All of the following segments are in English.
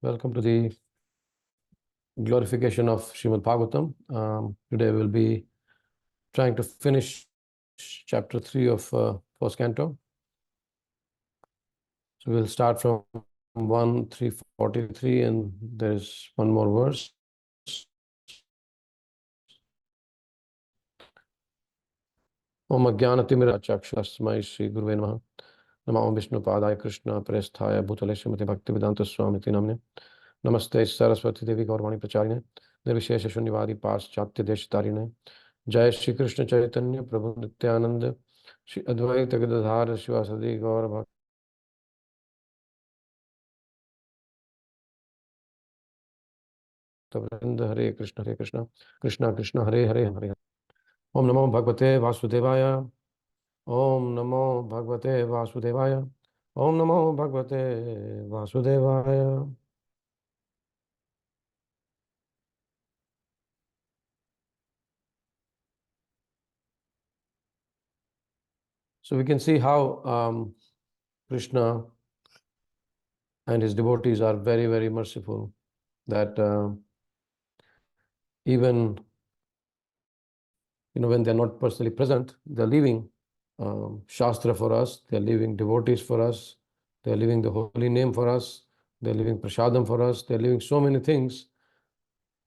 Welcome to the glorification of Srimad Bhagavatam. Today we'll be trying to finish chapter 3 of first canto. So we'll start from 1:343, and there's one more verse. Om Ajnanatimirachakshamai Shri Guruve Namaha. Namo Vishnu Padaya Krishna Presthaya Bhutale Srimati Bhaktivedanta Swamiti Namne. Namaste Saraswati Devi Gaurvani Pracharine Nirvishesha Shunyavadi Paschatya Deshtarine. Jai Shri Krishna Chaitanya Prabhu Nityananda Shri Advaita Gadadhar Shivasadi Gaur Bhaktivinoda Hare Krishna Krishna Krishna Hare Hare Hare. Om Namo Bhagavate Vasudevaya. Om Namo Bhagavate Vasudevaya. Om Namo Bhagavate Vasudevaya. So we can see how Krishna and his devotees are very, very merciful, that even when they're not personally present, they're leaving Shastra for us, they're leaving devotees for us, they're leaving the holy name for us, they're leaving Prasadam for us, they're leaving so many things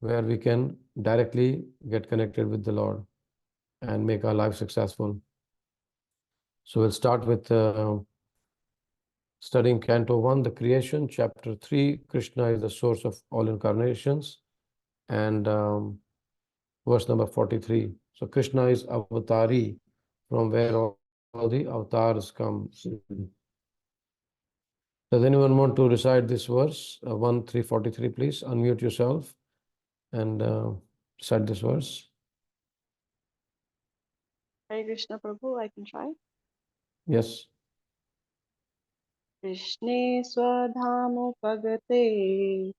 where we can directly get connected with the Lord and make our life successful. So we'll start with studying Canto 1, the creation, Chapter 3, Krishna is the source of all incarnations, and verse number 43. So Krishna is avatari, from where all the avatars come. Does anyone want to recite this verse, 1:343, please? Unmute yourself and recite this verse. Hare Krishna Prabhu, I can try. Yes. Krishne Swadhamupagate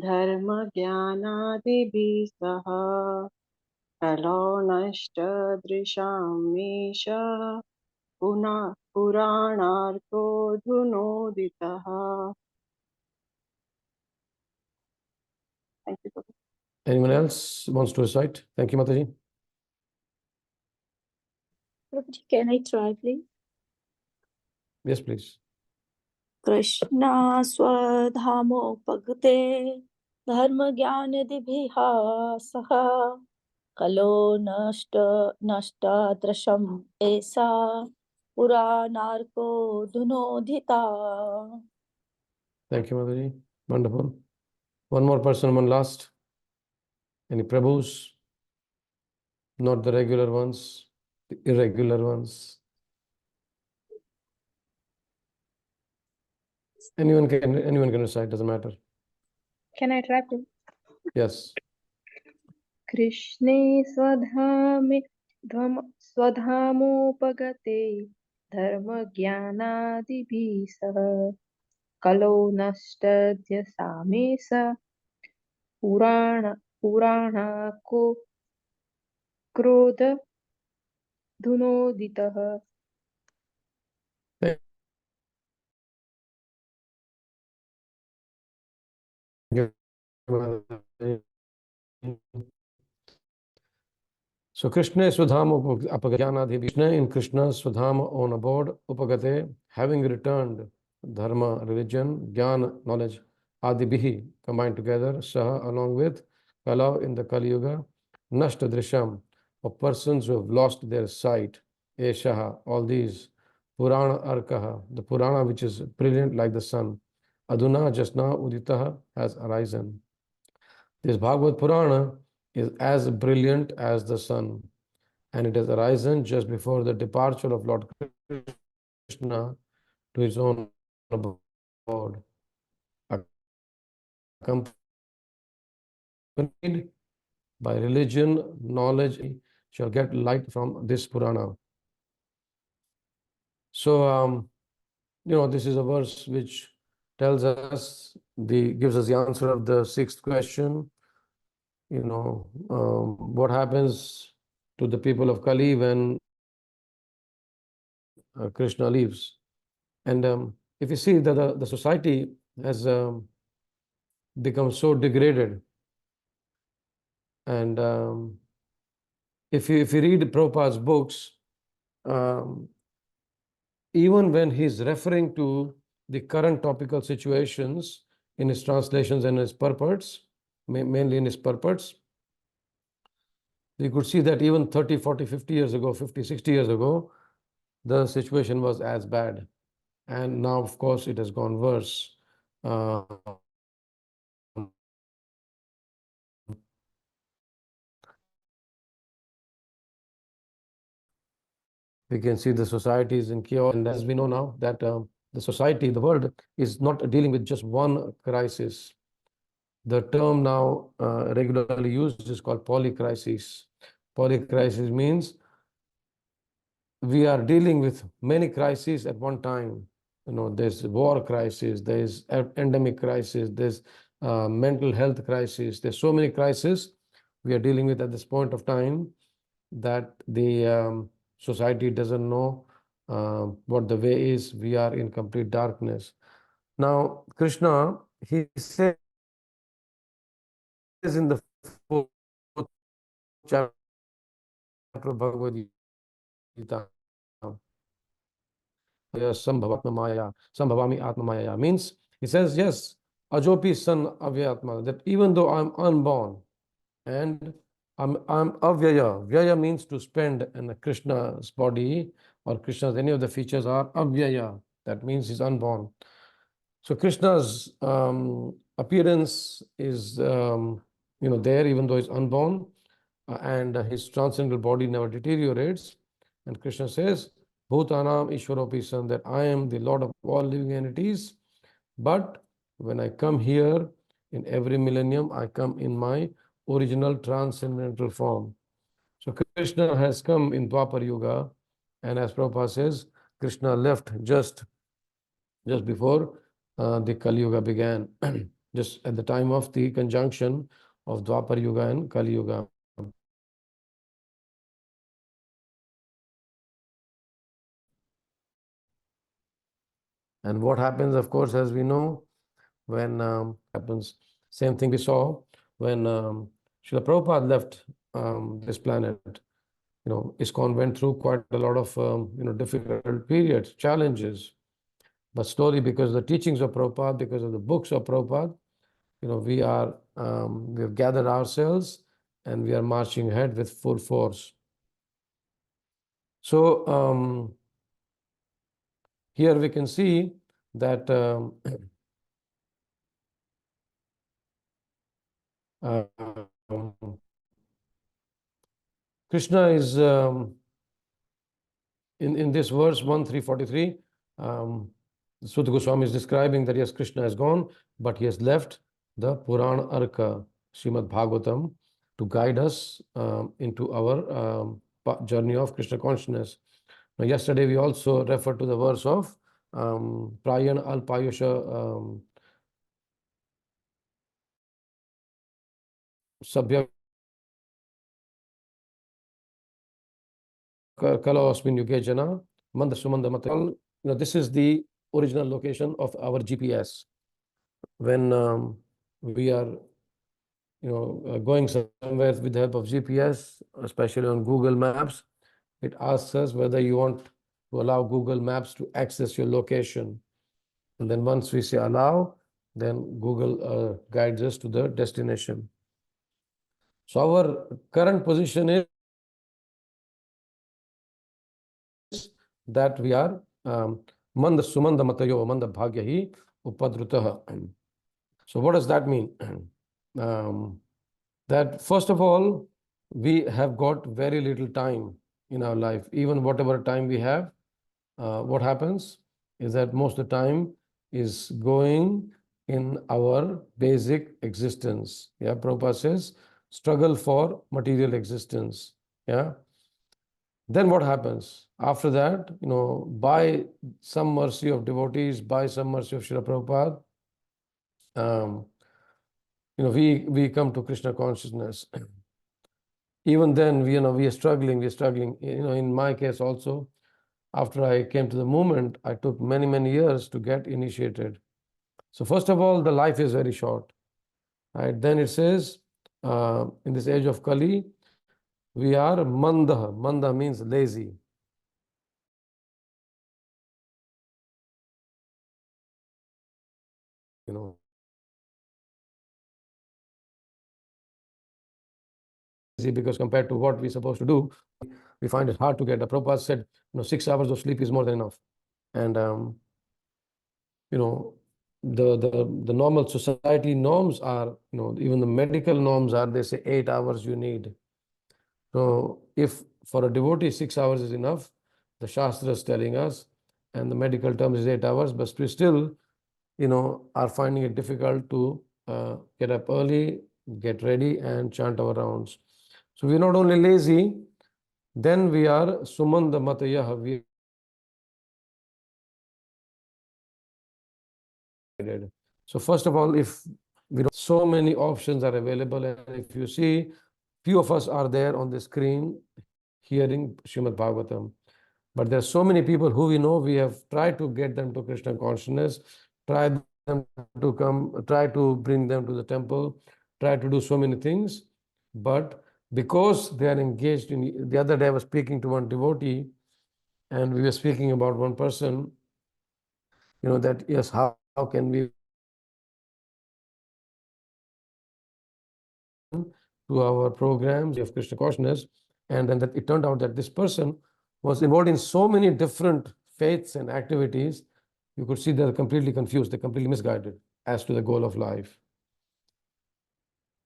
Dharma Jnanadibhi Saha Kalo Nashta Drishamesha Puranarko Dhunoditaha. Thank you, Prabhu. Anyone else wants to recite? Thank you, Mataji. Prabhuji, can I try, please? Yes, please. Krishna Swadhamopagate Dharma Jnanadibhiha Saha Kalo Nashta Drasham Esa Puranarko Dhunodhita. Thank you, Mataji. Wonderful. One more person, one last. Any Prabhus? Not the regular ones, the irregular ones. Anyone can recite, doesn't matter. Can I try to? Yes. Krishne Swadhamopagate Dharma Jnanadibhi Saha Kalo Nashtadya Samesa Purana Ko Krodha Dhunoditaha. So Krishna is Swadhama Apagyanadhi. Krishna in Krishna Swadhama on aboard, Upagate, having returned, Dharma, religion, Jnana, knowledge, Adibihi, combined together, Saha, along with, Kala in the Kali Yuga, Nashta Drisham, of persons who have lost their sight, Eshaha, all these, Purana Arkaha, the Purana which is brilliant like the sun, Aduna, just now, Uditaha, has arisen. This Bhagavad Purana is as brilliant as the sun, and it has arisen just before the departure of Lord Krishna to his own abode, accompanied by religion, knowledge, shall get light from this Purana. So, this is a verse which tells us, gives us the answer of the sixth question. What happens to the people of Kali when Krishna leaves. And if you see that the society has become so degraded. And if you read Prabhupada's books, um, even when he's referring to the current topical situations in his translations and his purports, mainly in his purports, we could see that even 30, 40, 50 years ago, 50, 60 years ago, the situation was as bad. And now, of course, it has gone worse. We can see the society is in chaos. And as we know now that the society, the world is not dealing with just one crisis. The term now regularly used is called polycrisis. Polycrisis means we are dealing with many crises at one time. There's war crisis, there's endemic crisis, there's mental health crisis. There's so many crises we are dealing with at this point of time that the society doesn't know what the way is. We are in complete darkness. Now, Krishna, he says in the fourth chapter of Bhagavad Gita, Sambhavami Atma Maya, means he says, yes, Ajopi San Avyatma, that even though I'm unborn and I'm avyaya. Vyaya means to spend, and Krishna's body or Krishna's any of the features are avyaya. That means he's unborn. So Krishna's appearance is there even though he's unborn, and his transcendental body never deteriorates. And Krishna says, Bhutanam Ishwaropi San, that I am the Lord of all living entities. But when I come here in every millennium, I come in my original transcendental form. So Krishna has come in Dwapar Yuga, and as Prabhupada says, Krishna left just before the Kali Yuga began, just at the time of the conjunction of Dwapar Yuga and Kali Yuga. And what happens, of course, as we know, when happens, same thing we saw when Srila Prabhupada left this planet. ISKCON went through quite a lot of difficult periods, challenges. But slowly, because of the teachings of Prabhupada, because of the books of Prabhupada, we have gathered ourselves and we are marching ahead with full force. So here we can see that Krishna is in this verse 1.3.43, Sutta Goswami is describing that yes, Krishna has gone, but he has left the Purana Arka, Srimad Bhagavatam, to guide us into our journey of Krishna consciousness. Now, yesterday we also referred to the verse of Prayan Alpayusha Sabhya Kala Asmin Yuge Jana Manda Sumanda Matal. This is the original location of our GPS. When we are going somewhere with the help of GPS, especially on Google Maps, it asks us whether you want to allow Google Maps to access your location. And then once we say allow, then Google guides us to the destination. So our current position is that we are Manda Sumanda Matayo Manda Bhagyahi Upadrutaha. So what does that mean? That first of all, we have got very little time in our life. Even whatever time we have, what happens is that most of the time is going in our basic existence. Yeah, Prabhupada says, struggle for material existence. Yeah. Then what happens? After that, by some mercy of devotees, by some mercy of Srila Prabhupada, we come to Krishna consciousness. Even then, we are struggling. In my case also, after I came to the movement, I took many, many years to get initiated. So first of all, the life is very short. Right? Then it says, in this age of Kali, we are manda. Manda means lazy. You know, because compared to what we're supposed to do, we find it hard to get. The Prabhupada said, 6 hours of sleep is more than enough. And the normal society norms are, even the medical norms are, they say 8 hours you need. So if for a devotee 6 hours is enough, the Shastra is telling us, and the medical term is 8 hours, but we still, are finding it difficult to get up early, get ready, and chant our rounds. So we're not only lazy, then we are sumanda matayah. We So first of all, if we don't, so many options are available, and if you see, few of us are there on the screen hearing Srimad Bhagavatam, but there are so many people who we know. We have tried to get them to Krishna consciousness, try them to come, try to bring them to the temple, try to do so many things, but because they are engaged in. The other day I was speaking to one devotee, and we were speaking about one person, that yes, how can we to our programs of Krishna consciousness, and then that it turned out that this person was involved in so many different faiths and activities. You could see they're completely confused, they're completely misguided as to the goal of life.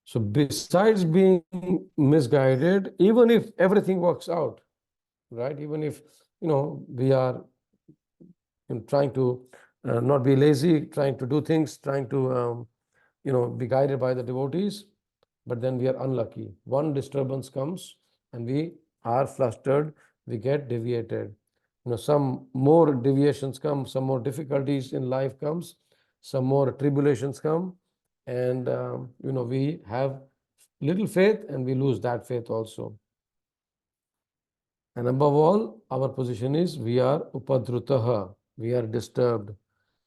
So besides being misguided, even if everything works out, right? Even if we are trying to not be lazy, trying to do things, trying to be guided by the devotees, but then we are unlucky. One disturbance comes and we are flustered, we get deviated. Some more deviations come, some more difficulties in life comes, some more tribulations come, and we have little faith and we lose that faith also. And above all, our position is we are upadrutaha, we are disturbed.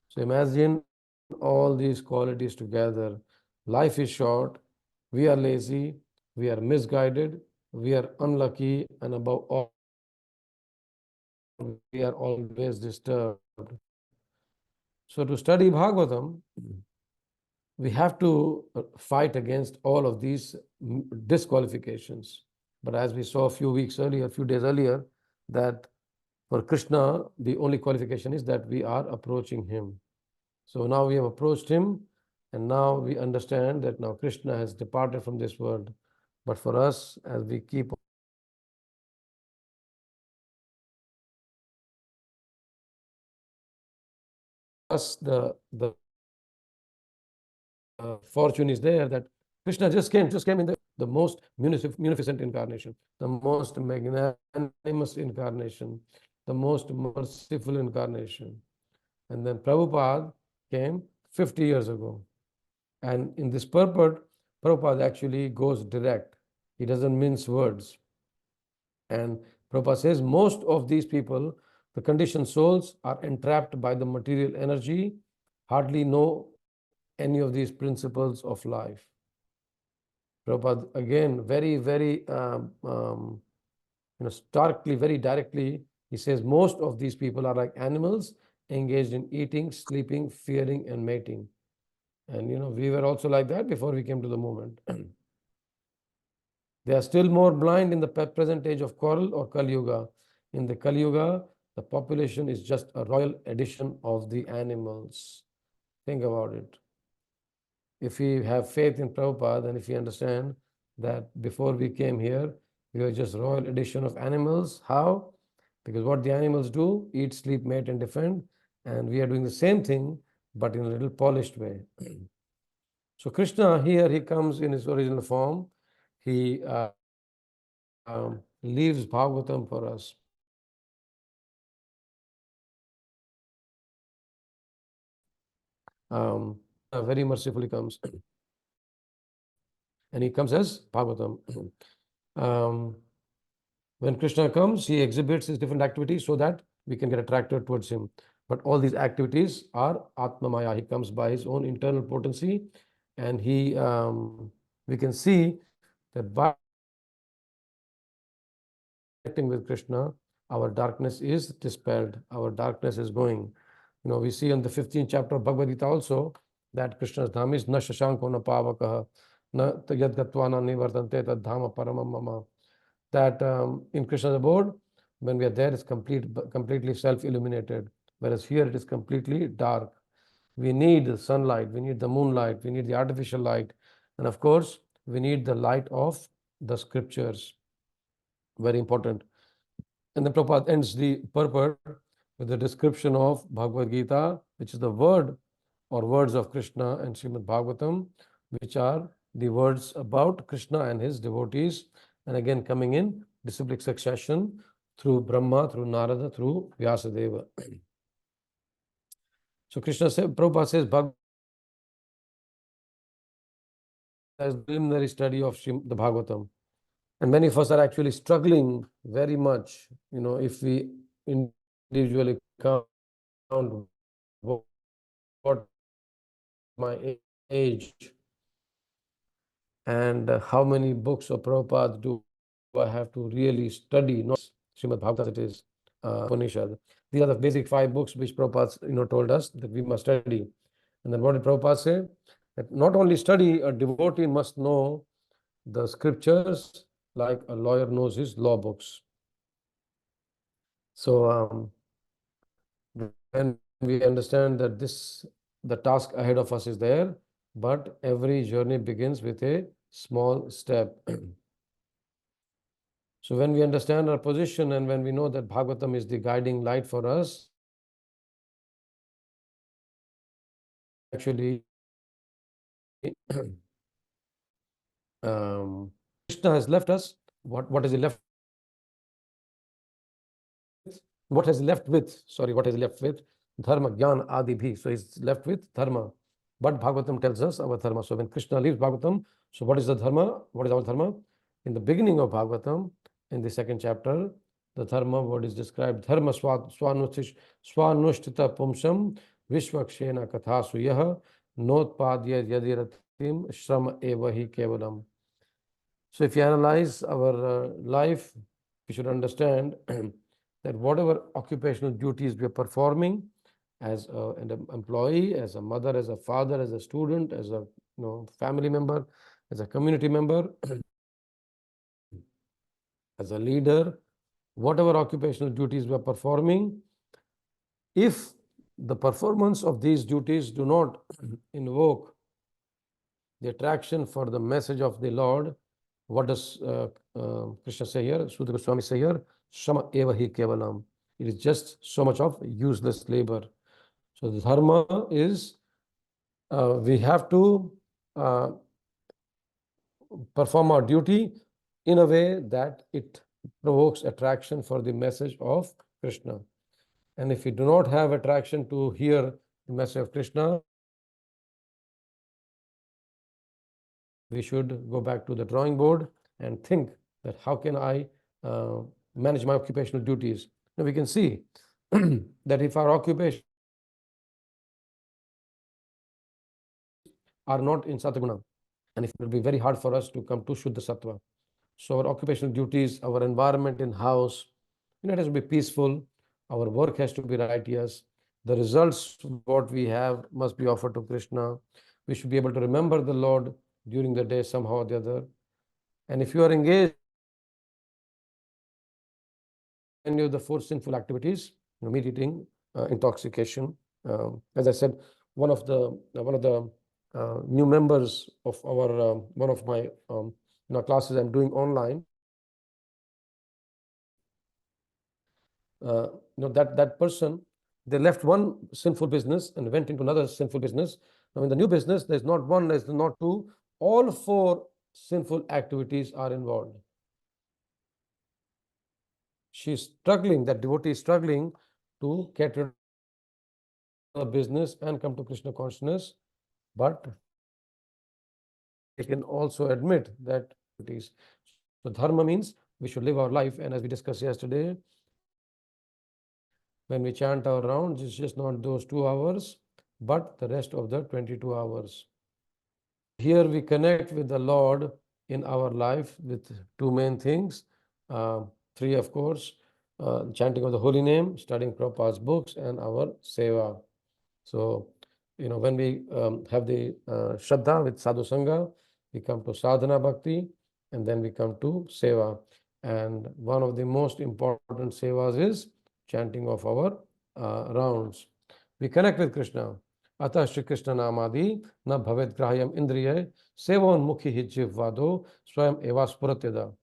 So imagine all these qualities together. Life is short, we are lazy, we are misguided, we are unlucky, and above all, we are always disturbed. So to study Bhagavatam, we have to fight against all of these disqualifications. But as we saw a few days earlier, that for Krishna, the only qualification is that we are approaching him. So now we have approached him, and now we understand that now Krishna has departed from this world. But for us, as we keep us, the fortune is there that Krishna just came in the most munificent incarnation, the most magnanimous incarnation, the most merciful incarnation. And then Prabhupada came 50 years ago. And in this purport, Prabhupada actually goes direct. He doesn't mince words. And Prabhupada says most of these people, the conditioned souls, are entrapped by the material energy, hardly know any of these principles of life. Prabhupada, again, very, very starkly, very directly, he says most of these people are like animals engaged in eating, sleeping, fearing, and mating. And we were also like that before we came to the movement. They are still more blind in the present age of Coral or Kali Yuga. In the Kali Yuga, the population is just a royal addition of the animals. Think about it. If we have faith in Prabhupada, and if we understand that before we came here, we were just royal addition of animals. How? Because what the animals do, eat, sleep, mate, and defend, and we are doing the same thing, but in a little polished way. So Krishna here, he comes in his original form. He leaves Bhagavatam for us. Very mercifully comes. And he comes as Bhagavatam. When Krishna comes, he exhibits his different activities so that we can get attracted towards him. But all these activities are Atma Maya. He comes by his own internal potency, And we can see that by connecting with Krishna, our darkness is dispelled, our darkness is going. We see in the 15th chapter of Bhagavad Gita also that Krishna's dham is na shashanko na pavakaha na yad gatva na nivartante tad dhama paramam mama. That in Krishna's abode, when we are there, it's completely self-illuminated, whereas here it is completely dark. We need the sunlight, we need the moonlight, we need the artificial light, and of course, we need the light of the scriptures. Very important. And then Prabhupada ends the purport with the description of Bhagavad Gita, which is the word or words of Krishna, and Srimad Bhagavatam, which are the words about Krishna and his devotees, and again coming in disciplic succession through Brahma, through Narada, through Vyasadeva. So Krishna says, Prabhupada says, Bhagavad as preliminary study of the Bhagavatam. And many of us are actually struggling very much, if we individually count what my age and how many books of Prabhupada do I have to really study, not Srimad Bhagavatam, it is Upanishad. These are the basic 5 books which Prabhupada told us that we must study. And then what did Prabhupada say? That not only study, a devotee must know the scriptures like a lawyer knows his law books. So when we understand that the task ahead of us is there, but every journey begins with a small step. So when we understand our position and when we know that Bhagavatam is the guiding light for us, actually Krishna has left us. What has he left? What has he left with? What has he left with? Dharma, Jnana, Adi Bhi. So he's left with Dharma. But Bhagavatam tells us our Dharma. So when Krishna leaves Bhagavatam, so what is the Dharma? What is our Dharma? In the beginning of Bhagavatam, in the 2nd chapter, the Dharma word is described. Dharma swanushtita pumsam vishwakshena kathasu yaha notpadya yadiratim shrama evahi kevalam. So if you analyze our life, we should understand that whatever occupational duties we are performing as an employee, as a mother, as a father, as a student, as a family member, as a community member, as a leader, whatever occupational duties we are performing, if the performance of these duties do not invoke the attraction for the message of the Lord, what does Krishna say here? Sudra Goswami say here, Shama evahi kevalam. It is just so much of useless labor. So the dharma is we have to perform our duty in a way that it provokes attraction for the message of Krishna. And if we do not have attraction to hear the message of Krishna, we should go back to the drawing board and think that how can I manage my occupational duties. Now we can see that if our occupations are not in Sataguna, and if it will be very hard for us to come to Shuddha Sattva. So our occupational duties, our environment in house, it has to be peaceful. Our work has to be righteous. The results, what we have, must be offered to Krishna. We should be able to remember the Lord during the day somehow or the other. And if you are engaged in any of the 4 sinful activities, meat eating, intoxication, as I said, one of the new members of our one of my classes I'm doing online, that person, they left one sinful business and went into another sinful business. Now in the new business, there's not one, there's not 2, all 4 sinful activities are involved. She's struggling, that devotee is struggling to get rid of the business and come to Krishna consciousness, but they can also admit that it is. So dharma means we should live our life, and as we discussed yesterday, when we chant our rounds, it's just not those 2 hours, but the rest of the 22 hours. here we connect with the Lord in our life with two main things, three of course, chanting of the holy name, studying Prabhupada's books, and our seva. So, when we have the Shraddha with Sadhu Sangha, we come to Sadhana Bhakti, and then we come to seva. And one of the most important sevas is chanting of our rounds. We connect with Krishna. Atah Shri Krishna Namadi na bhavet grahayam indriya sevonmukhi hijjivvado swayam eva spuratyada.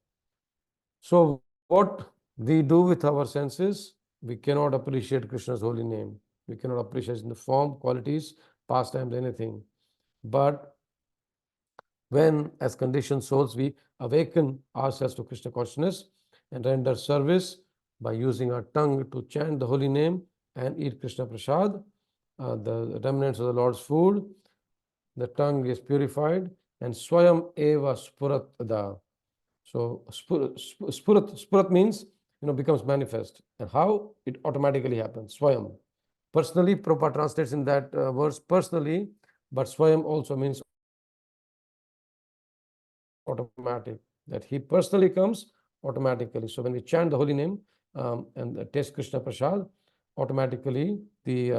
So what we do with our senses, we cannot appreciate Krishna's holy name. We cannot appreciate in the form, qualities, pastimes, anything. But when, as conditioned souls, we awaken ourselves to Krishna consciousness and render service by using our tongue to chant the holy name and eat Krishna prasad, the remnants of the Lord's food, the tongue is purified, and swayam eva spuratada. So spurat means becomes manifest. And how? It automatically happens. Swayam. Personally, Prabhupada translates in that verse personally, but swayam also means automatic, that he personally comes automatically. So when we chant the holy name and taste Krishna prasad, automatically the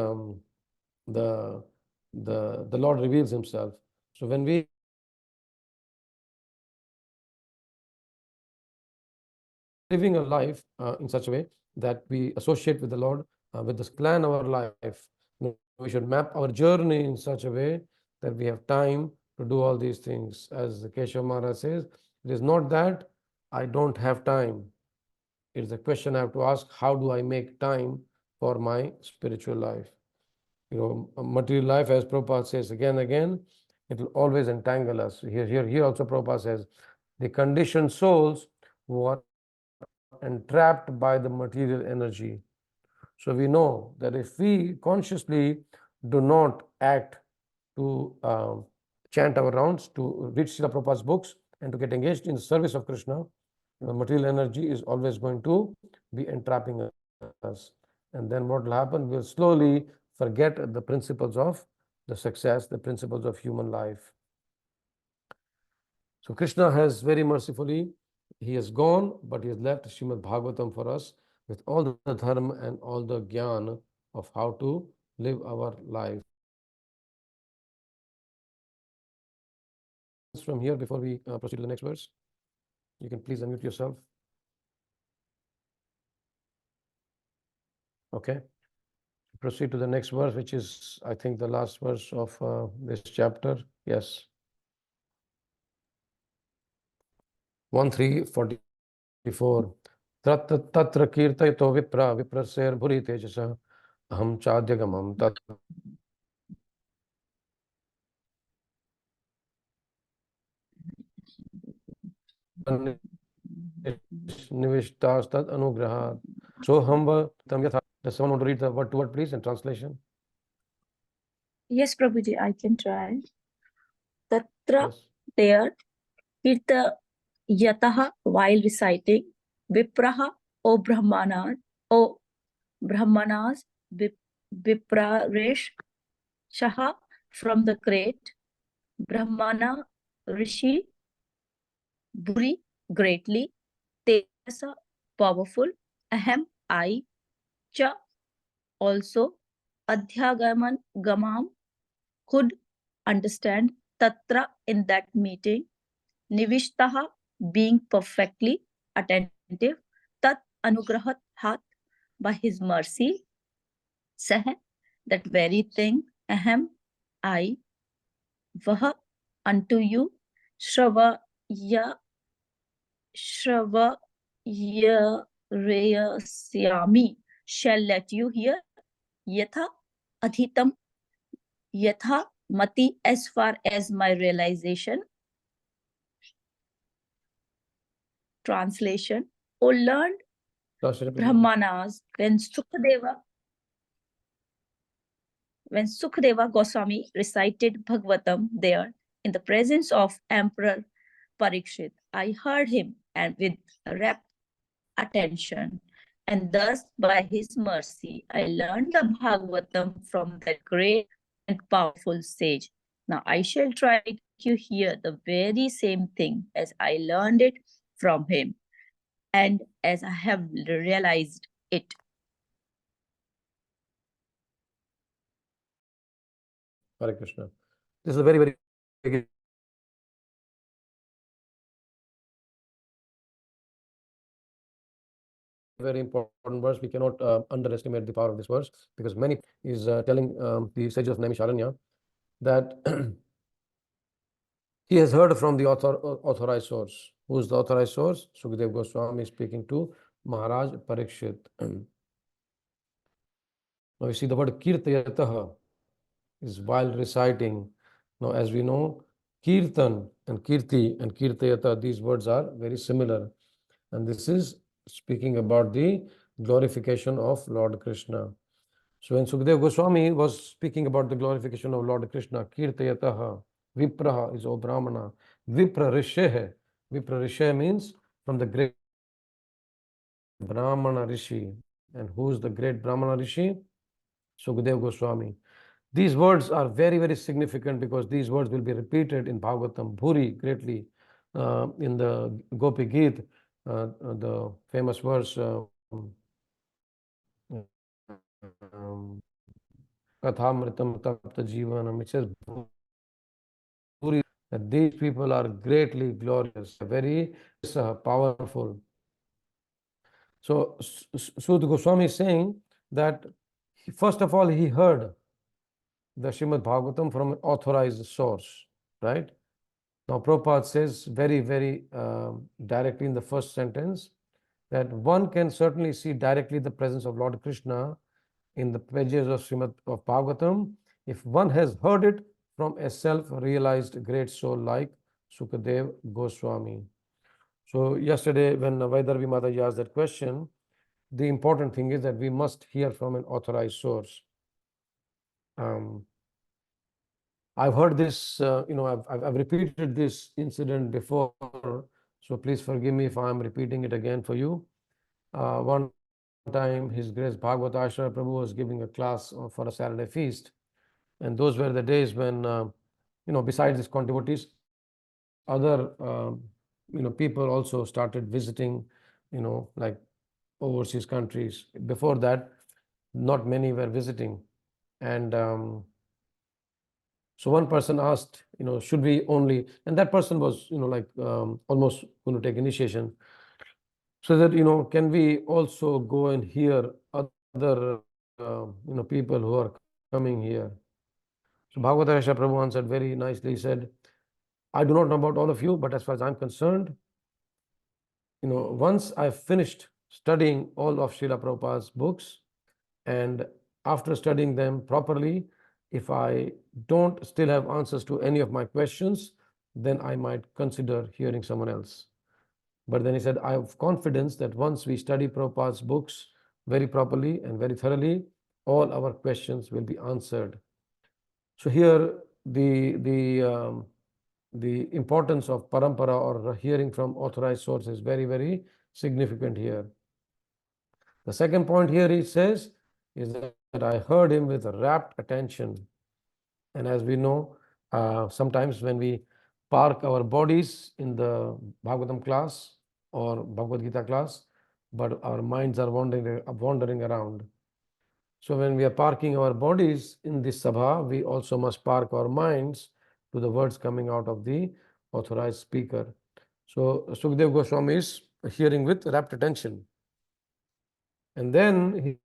Lord reveals himself. So when we living a life in such a way that we associate with the Lord, with this plan of our life, we should map our journey in such a way that we have time to do all these things. As Keshav Maharaj says, it is not that I don't have time. It is a question I have to ask, how do I make time for my spiritual life? Material life, as Prabhupada says again and again, it will always entangle us. Here also Prabhupada says, the conditioned souls who are entrapped by the material energy. So we know that if we consciously do not act to chant our rounds, to read Srila Prabhupada's books, and to get engaged in the service of Krishna, material energy is always going to be entrapping us. And then what will happen? We'll slowly forget the principles of the success, the principles of human life. So Krishna has very mercifully, he has gone, but he has left Srimad Bhagavatam for us with all the dharma and all the gyan of how to live our life. From here, before we proceed to the next verse, you can please unmute yourself. Okay. Proceed to the next verse, which is, I think, the last verse of this chapter. Yes. 1344. Tatra kirtayato vipra vipraser bhuri tejasa aham chadyagamam tat nivishtastat anugrahat. So hamba tam yatha. Does someone want to read the word to word, please, in translation? Yes, Prabhuji, I can try. Tatra, Yes. there, kirta yataha, while reciting, vipraha, O brahmanas, vipraresh, shaha, from the great, brahmana, rishi, buri, greatly, tesa, powerful, aham, I, cha, also, adhyagaman, gamam, could understand, tatra, in that meeting, nivishtaha, being perfectly attentive, tat anugrahat hat, by his mercy, sah, that very thing, aham, I, vaha, unto you, shravaya reyasyami, shall let you hear, yatha adhitam, yatha mati, as far as my realization. Translation: O learned Brahmanas, when Sukadeva Goswami recited Bhagavatam there in the presence of Emperor Parikshit, I heard him and with rapt attention, and thus by his mercy I learned the Bhagavatam from that great and powerful sage. Now I shall try it you hear the very same thing as I learned it from him and as I have realized it. Hare Krishna. This is a very, very important verse. We cannot underestimate the power of this verse, because many is telling the sages of Naimisharanya that he has heard from the authorized source. Who is the authorized source? Sukadeva Goswami speaking to Maharaj Parikshit. Now you see the word kirtayataha is while reciting. Now, as we know, kirtan and kirti and kirtayata, these words are very similar. And this is speaking about the glorification of Lord Krishna. So when Sukadeva Goswami was speaking about the glorification of Lord Krishna, kirtayataha, vipraha is O Brahmana, vipra rishehe. Vipra rishehe means from the great Brahmana Rishi. And who is the great Brahmana Rishi? Sukadeva Goswami. These words are very, very significant, because these words will be repeated in Bhagavatam Bhuri greatly, in the Gopi Geet, the famous verse, Kathamritam Tapta Jivanam. It says Bhuri, that these people are greatly glorious, very powerful. So Sud Goswami is saying that first of all he heard the Srimad Bhagavatam from an authorized source, right? Now Prabhupada says very, very directly in the first sentence that one can certainly see directly the presence of Lord Krishna in the pages of Srimad of Bhagavatam if one has heard it from a self-realized great soul like Sukadev Goswami. So yesterday when Vaidarvi Mataji asked that question, the important thing is that we must hear from an authorized source. I've heard this, I've repeated this incident before, so please forgive me if I'm repeating it again for you. One time, His Grace Bhagavad Ashra Prabhu was giving a class for a Saturday feast, and those were the days when, besides his devotees, other, people also started visiting, like overseas countries. Before that, not many were visiting, and so one person asked, should we only, and that person was, almost going to take initiation. So that, can we also go and hear other, people who are coming here? So Bhagavatam Prabhu answered very nicely. He said, I do not know about all of you, but as far as I'm concerned, once I've finished studying all of Srila Prabhupada's books, and after studying them properly, if I don't still have answers to any of my questions, then I might consider hearing someone else. But then he said, I have confidence that once we study Prabhupada's books very properly and very thoroughly, all our questions will be answered. So here, the importance of parampara or hearing from authorized sources is very, very significant here. The second point here he says is that I heard him with rapt attention. And as we know, sometimes when we park our bodies in the Bhagavatam class or Bhagavad Gita class, but our minds are wandering around. So when we are parking our bodies in this sabha, we also must park our minds to the words coming out of the authorized speaker. So Sukadeva Goswami is hearing with rapt attention. And then he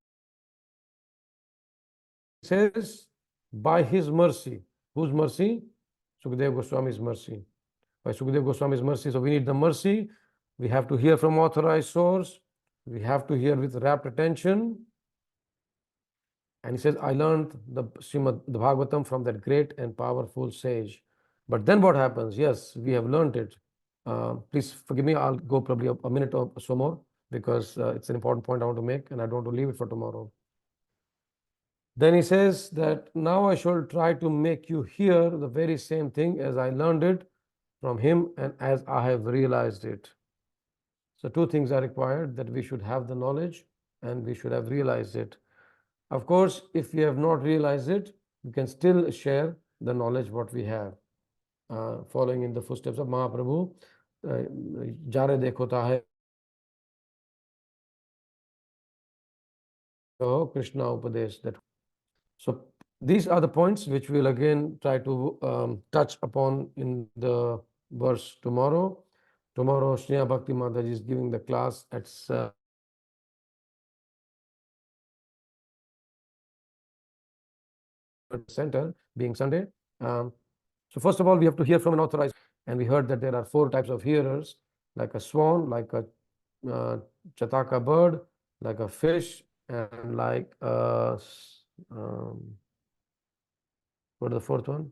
says, by his mercy. Whose mercy? Sukadeva Goswami's mercy. By Sukadeva Goswami's mercy. So we need the mercy. We have to hear from authorized source. We have to hear with rapt attention. And he says, I learned the Bhagavatam from that great and powerful sage. But then what happens? Yes, we have learned it. Please forgive me, I'll go probably a minute or so more, because it's an important point I want to make and I don't want to leave it for tomorrow. Then he says that now I shall try to make you hear the very same thing as I learned it from him and as I have realized it. So two things are required, that we should have the knowledge and we should have realized it. Of course, if we have not realized it, we can still share the knowledge what we have. following in the footsteps of Mahaprabhu. Jare dekhota hai Krishna Upadesh. So these are the points which we'll again try to touch upon in the verse tomorrow. Tomorrow, Sneha Bhakti Mataji is giving the class at center, being Sunday. So first of all, we have to hear from an authorized, and we heard that there are 4 types of hearers, like a swan, like a chataka bird, like a fish, and like a, what is the 4th one?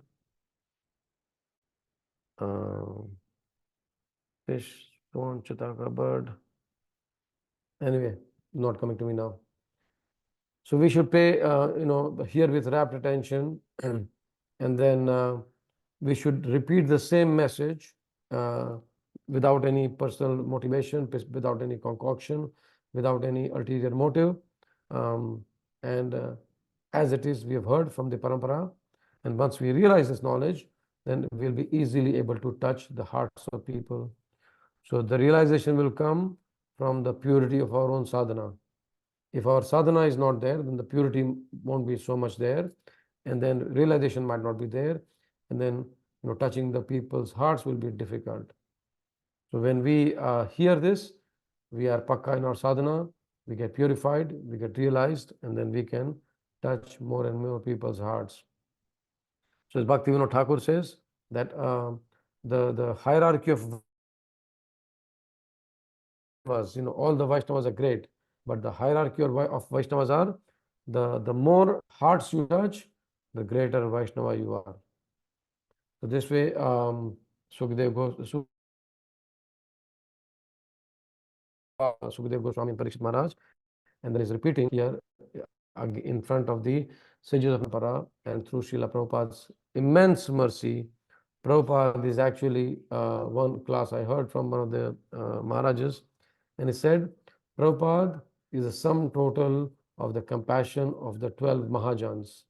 Fish, swan, chataka bird. Anyway, not coming to me now. So we should pay, hear with rapt attention, and then we should repeat the same message without any personal motivation, without any concoction, without any ulterior motive. And as it is, we have heard from the parampara. And once we realize this knowledge, then we'll be easily able to touch the hearts of people. So the realization will come from the purity of our own sadhana. If our sadhana is not there, then the purity won't be so much there, and then realization might not be there, and then touching the people's hearts will be difficult. So when we hear this, we are pakka in our sadhana, we get purified, we get realized, and then we can touch more and more people's hearts. So as Bhaktivinoda Thakur says, that the hierarchy of all the Vaishnavas are great, but the hierarchy of Vaishnavas are, the more hearts you touch, the greater Vaishnava you are. So this way, Sukdev Goswami and Parikshit Maharaj, and then is repeating here in front of the sages of Parampara, and through Srila Prabhupada's immense mercy. Prabhupada is actually one class I heard from one of the Maharajas, and he said, Prabhupada is the sum total of the compassion of the 12 Mahajans.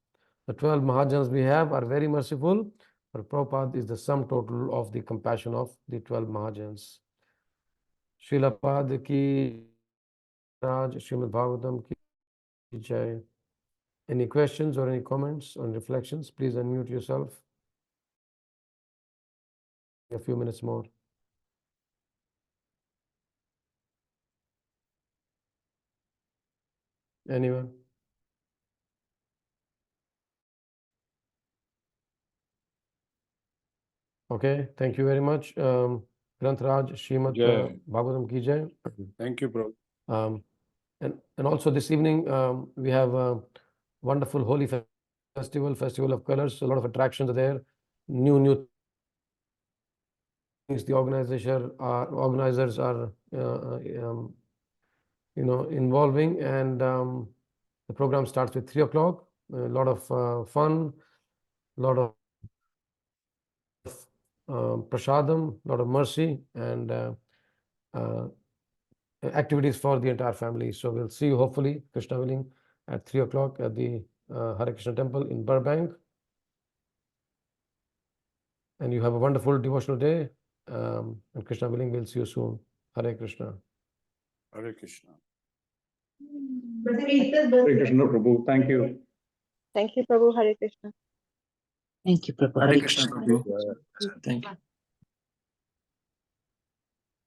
The 12 Mahajans we have are very merciful, but Prabhupada is the sum total of the compassion of the 12 Mahajans. Srila Prabhupada ki Raj, Srimad Bhagavatam ki Jai. Any questions or any comments or reflections? Please unmute yourself. A few minutes more. Anyone? Okay, thank you very much. Granth Raj, Srimad Bhagavatam ki Jai. Thank you, bro. And also this evening we have a wonderful holy festival of colors. A lot of attractions are there. New things the organizers are involving, and the program starts with 3 o'clock. A lot of fun, a lot of prasadam, a lot of mercy, and activities for the entire family. So we'll see you hopefully, Krishna willing, at 3 o'clock at the Hare Krishna temple in Burbank. And you have a wonderful devotional day. And Krishna willing, we'll see you soon. Hare Krishna. Hare Krishna. Hare Krishna, Prabhu. Thank you. Thank you, Prabhu. Hare Krishna. Thank you, Prabhu. Hare Krishna, Prabhu. Thank you.